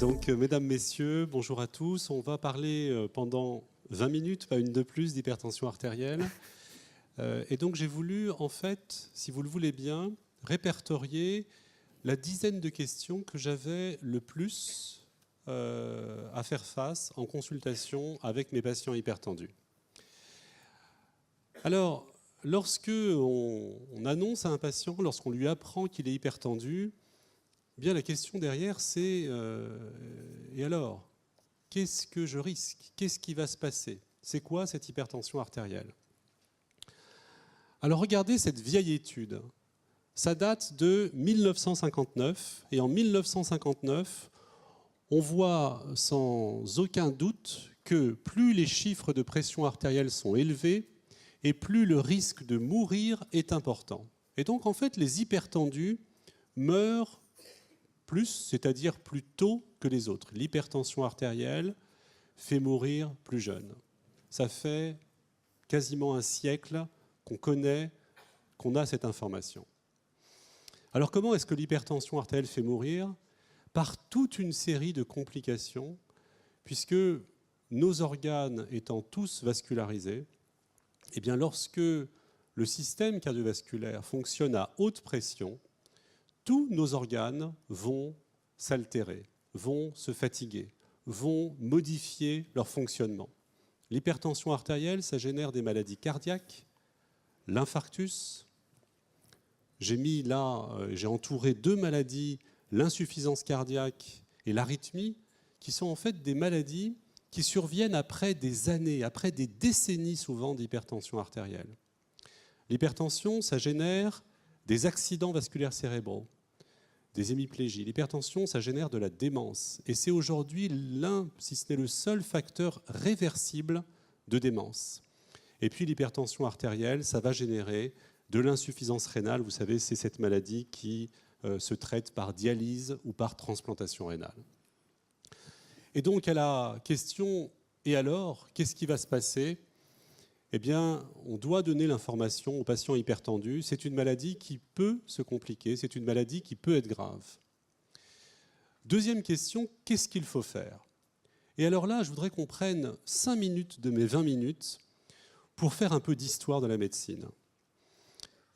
Donc, mesdames, messieurs, bonjour à tous. On va parler pendant 20 minutes, pas une de plus, d'hypertension artérielle. Et donc, j'ai voulu, en fait, si vous le voulez bien, répertorier la dizaine de questions que j'avais le plus à faire face en consultation avec mes patients hypertendus. Alors, lorsque on annonce à un patient, lorsqu'on lui apprend qu'il est hypertendu, eh bien la question derrière, c'est et alors, qu'est-ce que je risque? Qu'est-ce qui va se passer? C'est quoi cette hypertension artérielle? Alors regardez cette vieille étude. Ça date de 1959, et en 1959, on voit sans aucun doute que plus les chiffres de pression artérielle sont élevés, et plus le risque de mourir est important. Et donc en fait, les hypertendus meurent plus, c'est-à-dire plus tôt que les autres. L'hypertension artérielle fait mourir plus jeune. Ça fait quasiment un siècle qu'on connaît, qu'on a cette information. Alors comment est-ce que l'hypertension artérielle fait mourir? Par toute une série de complications, puisque nos organes étant tous vascularisés, eh bien lorsque le système cardiovasculaire fonctionne à haute pression, tous nos organes vont s'altérer, vont se fatiguer, vont modifier leur fonctionnement. L'hypertension artérielle, ça génère des maladies cardiaques, l'infarctus. J'ai entouré deux maladies, l'insuffisance cardiaque et l'arythmie, qui sont en fait des maladies qui surviennent après des années, après des décennies souvent d'hypertension artérielle. L'hypertension, ça génère des accidents vasculaires cérébraux, des hémiplégies. L'hypertension, ça génère de la démence. Et c'est aujourd'hui l'un, si ce n'est le seul facteur réversible de démence. Et puis l'hypertension artérielle, ça va générer de l'insuffisance rénale. Vous savez, c'est cette maladie qui se traite par dialyse ou par transplantation rénale. Et donc à la question, et alors, qu'est-ce qui va se passer? Eh bien, on doit donner l'information aux patients hypertendus. C'est une maladie qui peut se compliquer, c'est une maladie qui peut être grave. Deuxième question, qu'est-ce qu'il faut faire? Et alors là, je voudrais qu'on prenne 5 minutes de mes 20 minutes pour faire un peu d'histoire de la médecine.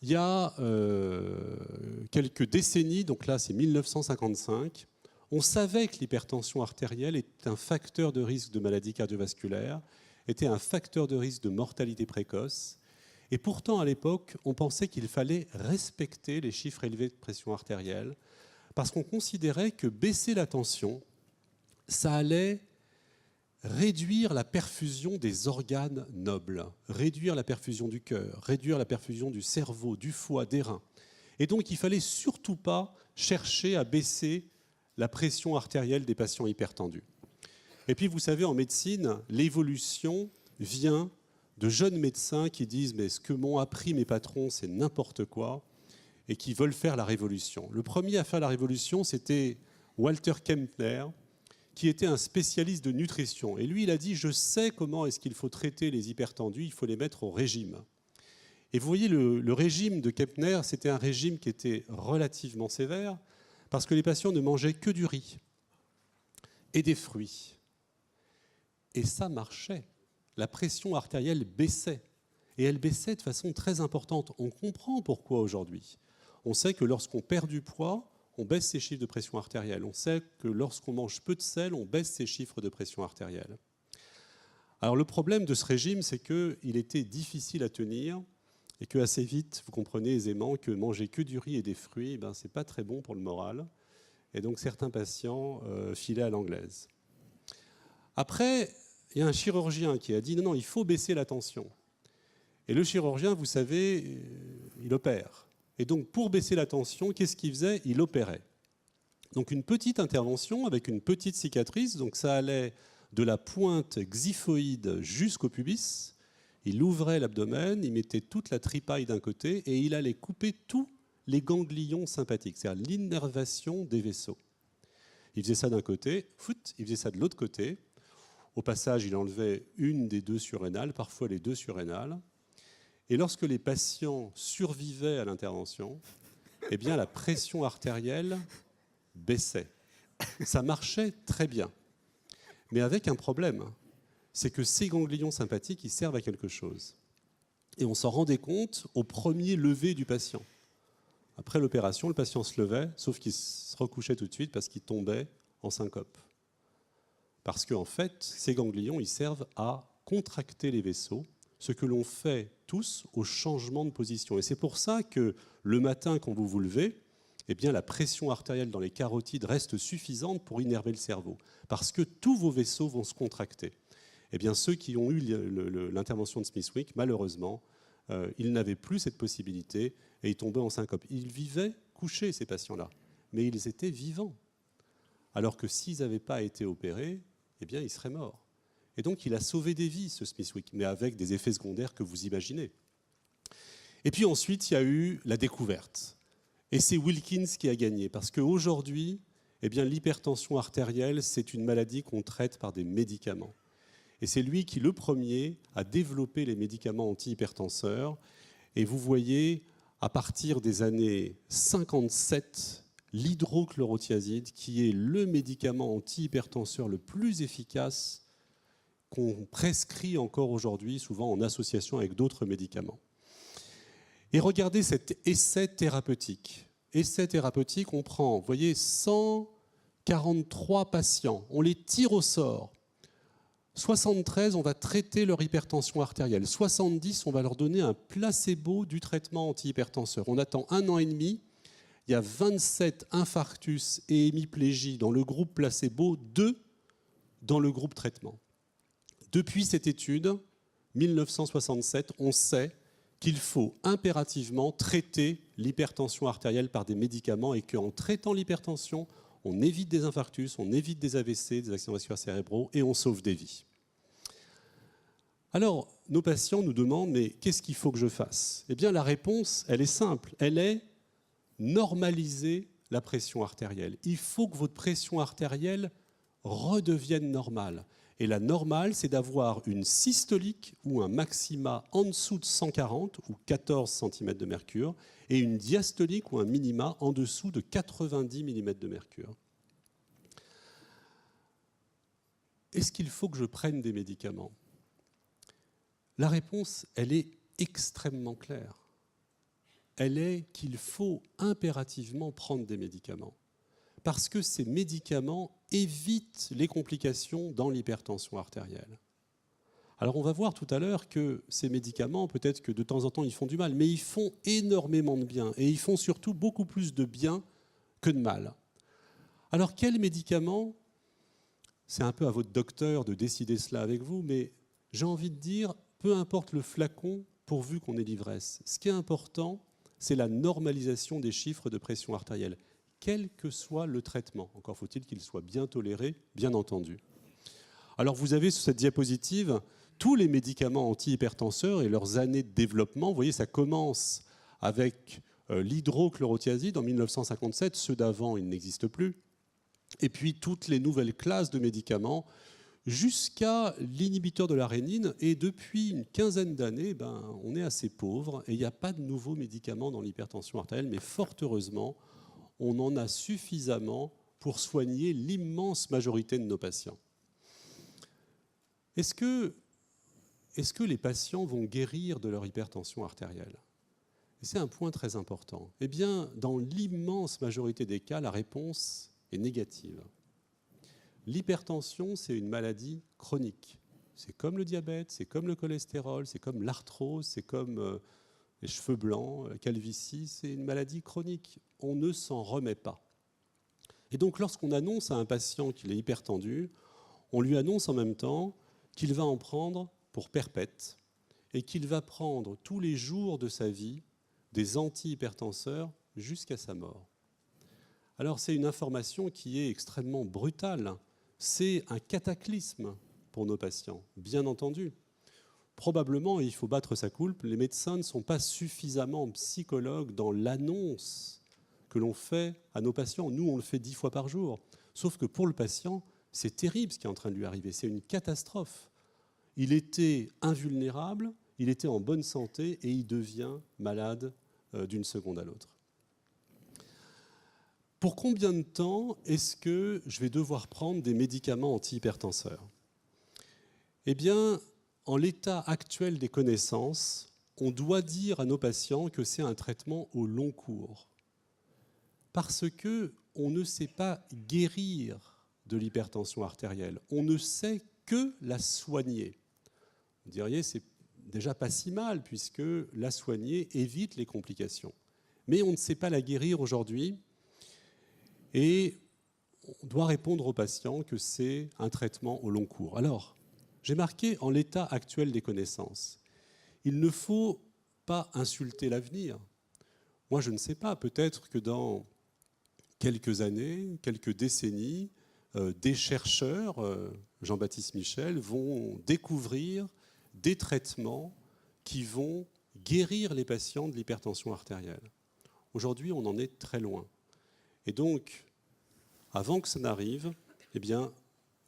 Il y a quelques décennies, donc là c'est 1955, on savait que l'hypertension artérielle est un facteur de risque de maladie cardiovasculaire, était un facteur de risque de mortalité précoce. Et pourtant, à l'époque, on pensait qu'il fallait respecter les chiffres élevés de pression artérielle parce qu'on considérait que baisser la tension, ça allait réduire la perfusion des organes nobles, réduire la perfusion du cœur, réduire la perfusion du cerveau, du foie, des reins. Et donc, il ne fallait surtout pas chercher à baisser la pression artérielle des patients hypertendus. Et puis, vous savez, en médecine, l'évolution vient de jeunes médecins qui disent « mais ce que m'ont appris mes patrons, c'est n'importe quoi » et qui veulent faire la révolution. Le premier à faire la révolution, c'était Walter Kempner, qui était un spécialiste de nutrition. Et lui, il a dit « je sais comment est-ce qu'il faut traiter les hypertendus, il faut les mettre au régime ». Et vous voyez, le régime de Kempner, c'était un régime qui était relativement sévère, parce que les patients ne mangeaient que du riz et des fruits. Et ça marchait. La pression artérielle baissait. Et elle baissait de façon très importante. On comprend pourquoi aujourd'hui. On sait que lorsqu'on perd du poids, on baisse ses chiffres de pression artérielle. On sait que lorsqu'on mange peu de sel, on baisse ses chiffres de pression artérielle. Alors le problème de ce régime, c'est qu'il était difficile à tenir et que assez vite, vous comprenez aisément que manger que du riz et des fruits, ce n'est pas très bon pour le moral. Et donc certains patients filaient à l'anglaise. Après, il y a un chirurgien qui a dit non, il faut baisser la tension. Et le chirurgien, vous savez, il opère. Et donc pour baisser la tension, qu'est-ce qu'il faisait? Il opérait. Donc une petite intervention avec une petite cicatrice, donc ça allait de la pointe xiphoïde jusqu'au pubis. Il ouvrait l'abdomen, il mettait toute la tripaille d'un côté et il allait couper tous les ganglions sympathiques, c'est-à-dire l'innervation des vaisseaux. Il faisait ça d'un côté, il faisait ça de l'autre côté. Au passage, il enlevait une des deux surrénales, parfois les deux surrénales. Et lorsque les patients survivaient à l'intervention, eh bien la pression artérielle baissait. Ça marchait très bien. Mais avec un problème, c'est que ces ganglions sympathiques, ils servent à quelque chose. Et on s'en rendait compte au premier lever du patient. Après l'opération, le patient se levait, sauf qu'il se recouchait tout de suite parce qu'il tombait en syncope. Parce qu'en fait, ces ganglions, ils servent à contracter les vaisseaux, ce que l'on fait tous au changement de position. Et c'est pour ça que le matin, quand vous vous levez, eh bien, la pression artérielle dans les carotides reste suffisante pour innerver le cerveau, parce que tous vos vaisseaux vont se contracter. Eh bien, ceux qui ont eu l'intervention de Smithwick, malheureusement, ils n'avaient plus cette possibilité et ils tombaient en syncope. Ils vivaient couchés, ces patients-là, mais ils étaient vivants. Alors que s'ils n'avaient pas été opérés, eh bien, ils seraient morts. Et donc, il a sauvé des vies, ce Smithwick, mais avec des effets secondaires que vous imaginez. Et puis ensuite, il y a eu la découverte. Et c'est Wilkins qui a gagné, parce qu'aujourd'hui, eh bien, l'hypertension artérielle, c'est une maladie qu'on traite par des médicaments. Et c'est lui qui, le premier, a développé les médicaments antihypertenseurs. Et vous voyez, à partir des années 57, l'hydrochlorothiazide, qui est le médicament antihypertenseur le plus efficace qu'on prescrit encore aujourd'hui, souvent en association avec d'autres médicaments. Et regardez cet essai thérapeutique. Essai thérapeutique, on prend, vous voyez, 143 patients, on les tire au sort. 73, on va traiter leur hypertension artérielle. 70, on va leur donner un placebo du traitement antihypertenseur. On attend 1 an et demi. Il y a 27 infarctus et hémiplégies dans le groupe placebo, 2 dans le groupe traitement. Depuis cette étude, 1967, on sait qu'il faut impérativement traiter l'hypertension artérielle par des médicaments et qu'en traitant l'hypertension, on évite des infarctus, on évite des AVC, des accidents vasculaires cérébraux et on sauve des vies. Alors, nos patients nous demandent, mais qu'est-ce qu'il faut que je fasse ? Eh bien, la réponse, elle est simple. Elle est normaliser la pression artérielle. Il faut que votre pression artérielle redevienne normale. Et la normale, c'est d'avoir une systolique ou un maxima en dessous de 140 ou 14 cm de mercure et une diastolique ou un minima en dessous de 90 mm de mercure. Est-ce qu'il faut que je prenne des médicaments ? La réponse, elle est extrêmement claire. Elle est qu'il faut impérativement prendre des médicaments. Parce que ces médicaments évitent les complications dans l'hypertension artérielle. Alors on va voir tout à l'heure que ces médicaments, peut-être que de temps en temps ils font du mal, mais ils font énormément de bien et ils font surtout beaucoup plus de bien que de mal. Alors quels médicaments ? C'est un peu à votre docteur de décider cela avec vous, mais j'ai envie de dire, peu importe le flacon, pourvu qu'on ait l'ivresse. Ce qui est important, c'est la normalisation des chiffres de pression artérielle, quel que soit le traitement. Encore faut-il qu'il soit bien toléré, bien entendu. Alors vous avez sur cette diapositive tous les médicaments antihypertenseurs et leurs années de développement. Vous voyez, ça commence avec l'hydrochlorothiazide en 1957. Ceux d'avant, ils n'existent plus. Et puis toutes les nouvelles classes de médicaments jusqu'à l'inhibiteur de la rénine. Et depuis une quinzaine d'années, on est assez pauvre et il n'y a pas de nouveaux médicaments dans l'hypertension artérielle. Mais fort heureusement, on en a suffisamment pour soigner l'immense majorité de nos patients. Est-ce que les patients vont guérir de leur hypertension artérielle ? C'est un point très important. Eh bien, dans l'immense majorité des cas, la réponse est négative. L'hypertension, c'est une maladie chronique. C'est comme le diabète, c'est comme le cholestérol, c'est comme l'arthrose, c'est comme les cheveux blancs, la calvitie, c'est une maladie chronique. On ne s'en remet pas. Et donc, lorsqu'on annonce à un patient qu'il est hypertendu, on lui annonce en même temps qu'il va en prendre pour perpète et qu'il va prendre tous les jours de sa vie des antihypertenseurs jusqu'à sa mort. Alors, c'est une information qui est extrêmement brutale. C'est un cataclysme pour nos patients, bien entendu. Probablement, il faut battre sa coulpe, les médecins ne sont pas suffisamment psychologues dans l'annonce que l'on fait à nos patients. Nous, on le fait 10 fois par jour. Sauf que pour le patient, c'est terrible ce qui est en train de lui arriver. C'est une catastrophe. Il était invulnérable, il était en bonne santé et il devient malade d'une seconde à l'autre. Pour combien de temps est-ce que je vais devoir prendre des médicaments antihypertenseurs ? Eh bien, en l'état actuel des connaissances, on doit dire à nos patients que c'est un traitement au long cours. Parce qu'on ne sait pas guérir de l'hypertension artérielle. On ne sait que la soigner. Vous diriez, c'est déjà pas si mal, puisque la soigner évite les complications. Mais on ne sait pas la guérir aujourd'hui. Et on doit répondre aux patients que c'est un traitement au long cours. Alors, j'ai marqué en l'état actuel des connaissances. Il ne faut pas insulter l'avenir. Moi, je ne sais pas, peut-être que dans quelques années, quelques décennies, des chercheurs, Jean-Baptiste Michel, vont découvrir des traitements qui vont guérir les patients de l'hypertension artérielle. Aujourd'hui, on en est très loin. Et donc, avant que ça n'arrive, eh bien,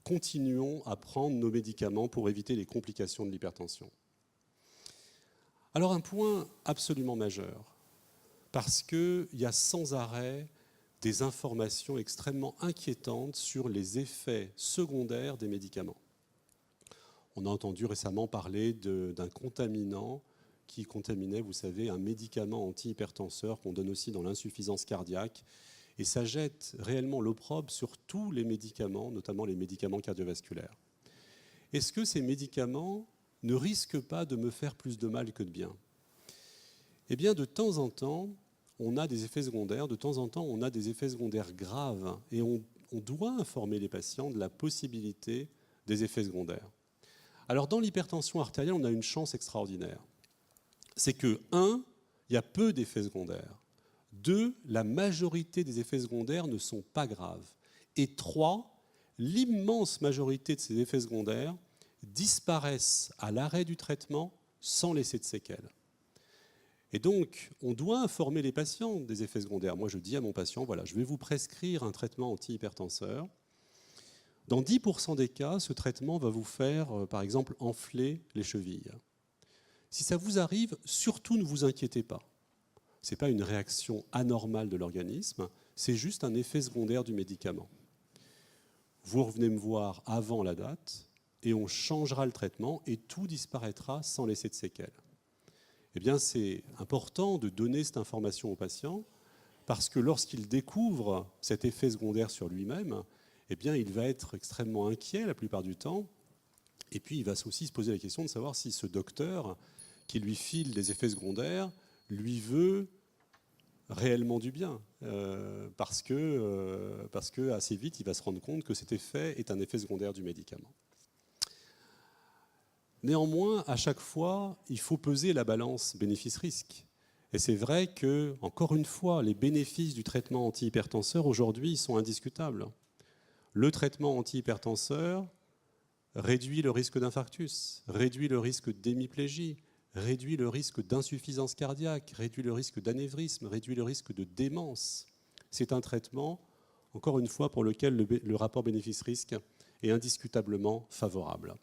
continuons à prendre nos médicaments pour éviter les complications de l'hypertension. Alors, un point absolument majeur, parce qu'il y a sans arrêt des informations extrêmement inquiétantes sur les effets secondaires des médicaments. On a entendu récemment parler d'un contaminant qui contaminait, vous savez, un médicament antihypertenseur qu'on donne aussi dans l'insuffisance cardiaque. Et ça jette réellement l'opprobre sur tous les médicaments, notamment les médicaments cardiovasculaires. Est-ce que ces médicaments ne risquent pas de me faire plus de mal que de bien ? Eh bien, de temps en temps, on a des effets secondaires, de temps en temps, on a des effets secondaires graves. Et on doit informer les patients de la possibilité des effets secondaires. Alors, dans l'hypertension artérielle, on a une chance extraordinaire. C'est que, 1, il y a peu d'effets secondaires. 2, la majorité des effets secondaires ne sont pas graves. Et 3, l'immense majorité de ces effets secondaires disparaissent à l'arrêt du traitement sans laisser de séquelles. Et donc, on doit informer les patients des effets secondaires. Moi, je dis à mon patient, voilà, je vais vous prescrire un traitement antihypertenseur. Dans 10% des cas, ce traitement va vous faire, par exemple, enfler les chevilles. Si ça vous arrive, surtout ne vous inquiétez pas. Ce n'est pas une réaction anormale de l'organisme, c'est juste un effet secondaire du médicament. Vous revenez me voir avant la date et on changera le traitement et tout disparaîtra sans laisser de séquelles. Eh bien, c'est important de donner cette information au patient parce que lorsqu'il découvre cet effet secondaire sur lui-même, eh bien, il va être extrêmement inquiet la plupart du temps. Et puis, il va aussi se poser la question de savoir si ce docteur qui lui file des effets secondaires lui veut réellement du bien, parce que assez vite, il va se rendre compte que cet effet est un effet secondaire du médicament. Néanmoins, à chaque fois, il faut peser la balance bénéfice-risque. Et c'est vrai que, encore une fois, les bénéfices du traitement antihypertenseur aujourd'hui sont indiscutables. Le traitement antihypertenseur réduit le risque d'infarctus, réduit le risque d'hémiplégie, réduit le risque d'insuffisance cardiaque, réduit le risque d'anévrisme, réduit le risque de démence. C'est un traitement, encore une fois, pour lequel le rapport bénéfice-risque est indiscutablement favorable.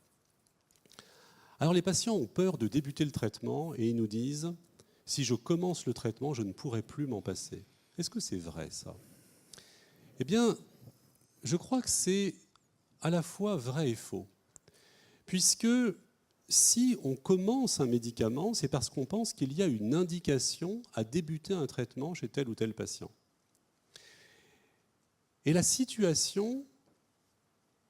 Alors les patients ont peur de débuter le traitement et ils nous disent « si je commence le traitement, je ne pourrai plus m'en passer ». Est-ce que c'est vrai ça ? Eh bien, je crois que c'est à la fois vrai et faux. Puisque si on commence un médicament, c'est parce qu'on pense qu'il y a une indication à débuter un traitement chez tel ou tel patient. Et la situation,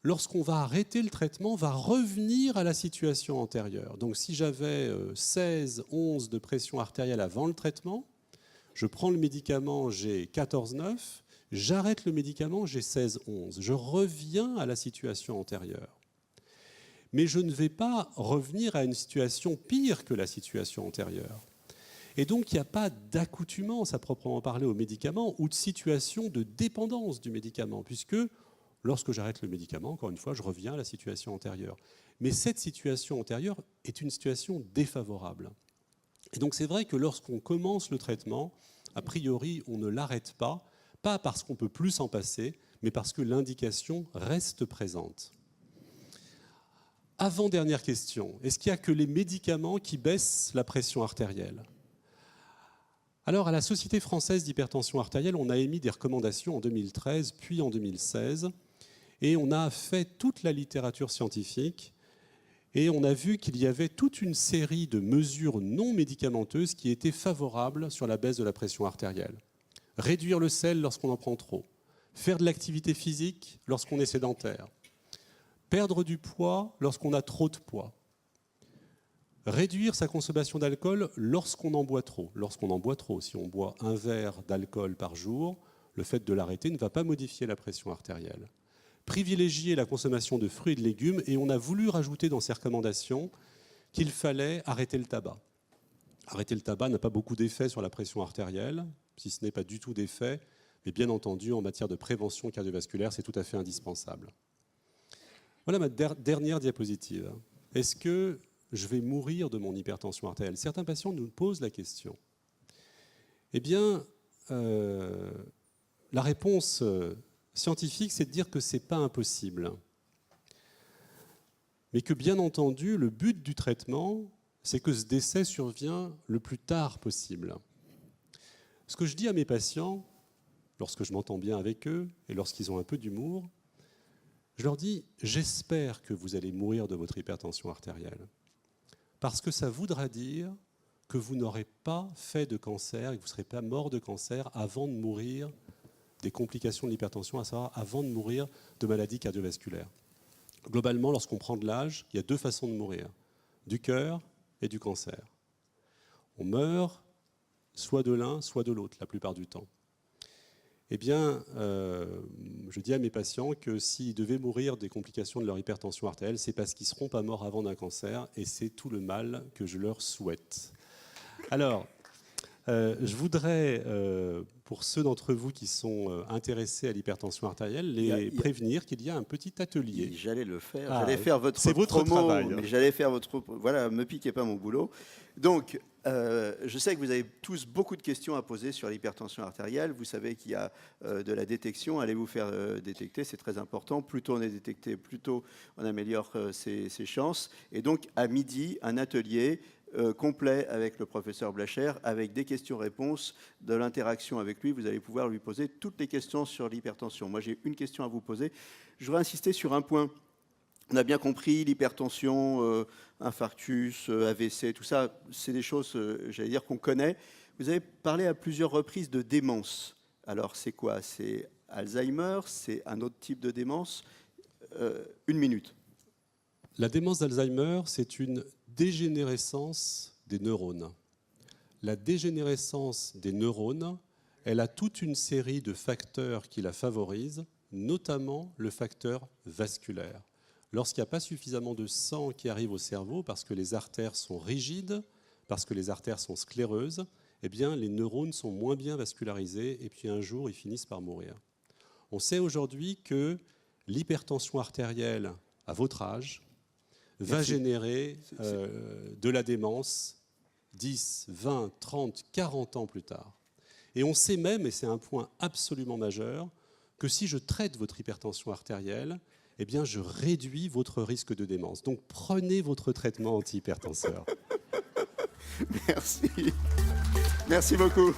lorsqu'on va arrêter le traitement, va revenir à la situation antérieure. Donc si j'avais 16, 11 de pression artérielle avant le traitement, je prends le médicament, j'ai 14, 9, j'arrête le médicament, j'ai 16, 11. Je reviens à la situation antérieure. Mais je ne vais pas revenir à une situation pire que la situation antérieure. Et donc, il n'y a pas d'accoutumance à proprement parler au médicament ou de situation de dépendance du médicament, puisque lorsque j'arrête le médicament, encore une fois, je reviens à la situation antérieure. Mais cette situation antérieure est une situation défavorable. Et donc, c'est vrai que lorsqu'on commence le traitement, a priori, on ne l'arrête pas parce qu'on ne peut plus s'en passer, mais parce que l'indication reste présente. Avant-dernière question, est-ce qu'il n'y a que les médicaments qui baissent la pression artérielle ? Alors, à la Société française d'hypertension artérielle, on a émis des recommandations en 2013, puis en 2016, et on a fait toute la littérature scientifique, et on a vu qu'il y avait toute une série de mesures non médicamenteuses qui étaient favorables sur la baisse de la pression artérielle. Réduire le sel lorsqu'on en prend trop, faire de l'activité physique lorsqu'on est sédentaire, perdre du poids lorsqu'on a trop de poids, réduire sa consommation d'alcool lorsqu'on en boit trop. Lorsqu'on en boit trop, si on boit un verre d'alcool par jour, le fait de l'arrêter ne va pas modifier la pression artérielle. Privilégier la consommation de fruits et de légumes, et on a voulu rajouter dans ces recommandations qu'il fallait arrêter le tabac. Arrêter le tabac n'a pas beaucoup d'effet sur la pression artérielle, si ce n'est pas du tout d'effet, mais bien entendu, en matière de prévention cardiovasculaire, c'est tout à fait indispensable. Voilà ma dernière diapositive. Est-ce que je vais mourir de mon hypertension artérielle? Certains patients nous posent la question. Eh bien, la réponse scientifique, c'est de dire que ce n'est pas impossible. Mais que, bien entendu, le but du traitement, c'est que ce décès survient le plus tard possible. Ce que je dis à mes patients, lorsque je m'entends bien avec eux et lorsqu'ils ont un peu d'humour, je leur dis « J'espère que vous allez mourir de votre hypertension artérielle. » Parce que ça voudra dire que vous n'aurez pas fait de cancer et que vous ne serez pas mort de cancer avant de mourir des complications de l'hypertension, à savoir avant de mourir de maladies cardiovasculaires. Globalement, lorsqu'on prend de l'âge, il y a deux façons de mourir, du cœur et du cancer. On meurt soit de l'un, soit de l'autre, la plupart du temps. Eh bien, je dis à mes patients que s'ils devaient mourir des complications de leur hypertension artérielle, c'est parce qu'ils ne seront pas morts avant d'un cancer, et c'est tout le mal que je leur souhaite. Alors, je voudrais, pour ceux d'entre vous qui sont intéressés à l'hypertension artérielle, les prévenir qu'il y a un petit atelier. J'allais le faire, j'allais faire votre c'est votre promo, travail. Mais j'allais faire votre... Voilà, me piquez pas mon boulot. Donc, je sais que vous avez tous beaucoup de questions à poser sur l'hypertension artérielle. Vous savez qu'il y a de la détection. Allez vous faire détecter, c'est très important. Plus tôt on est détecté, plus tôt on améliore ses chances. Et donc, à midi, un atelier complet avec le professeur Blacher, avec des questions-réponses, de l'interaction avec lui. Vous allez pouvoir lui poser toutes les questions sur l'hypertension. Moi, j'ai une question à vous poser. Je voudrais insister sur un point. On a bien compris, l'hypertension, infarctus, AVC, tout ça, c'est des choses, j'allais dire, qu'on connaît. Vous avez parlé à plusieurs reprises de démence. Alors, c'est quoi? C'est Alzheimer? C'est un autre type de démence? Une minute. La démence d'Alzheimer, c'est une dégénérescence des neurones. La dégénérescence des neurones, elle a toute une série de facteurs qui la favorisent, notamment le facteur vasculaire. Lorsqu'il n'y a pas suffisamment de sang qui arrive au cerveau, parce que les artères sont rigides, parce que les artères sont scléreuses, eh bien, les neurones sont moins bien vascularisés et puis un jour, ils finissent par mourir. On sait aujourd'hui que l'hypertension artérielle, à votre âge, va générer de la démence 10, 20, 30, 40 ans plus tard. Et on sait même, et c'est un point absolument majeur, que si je traite votre hypertension artérielle, eh bien, je réduis votre risque de démence. Donc, prenez votre traitement antihypertenseur. Merci. Merci beaucoup.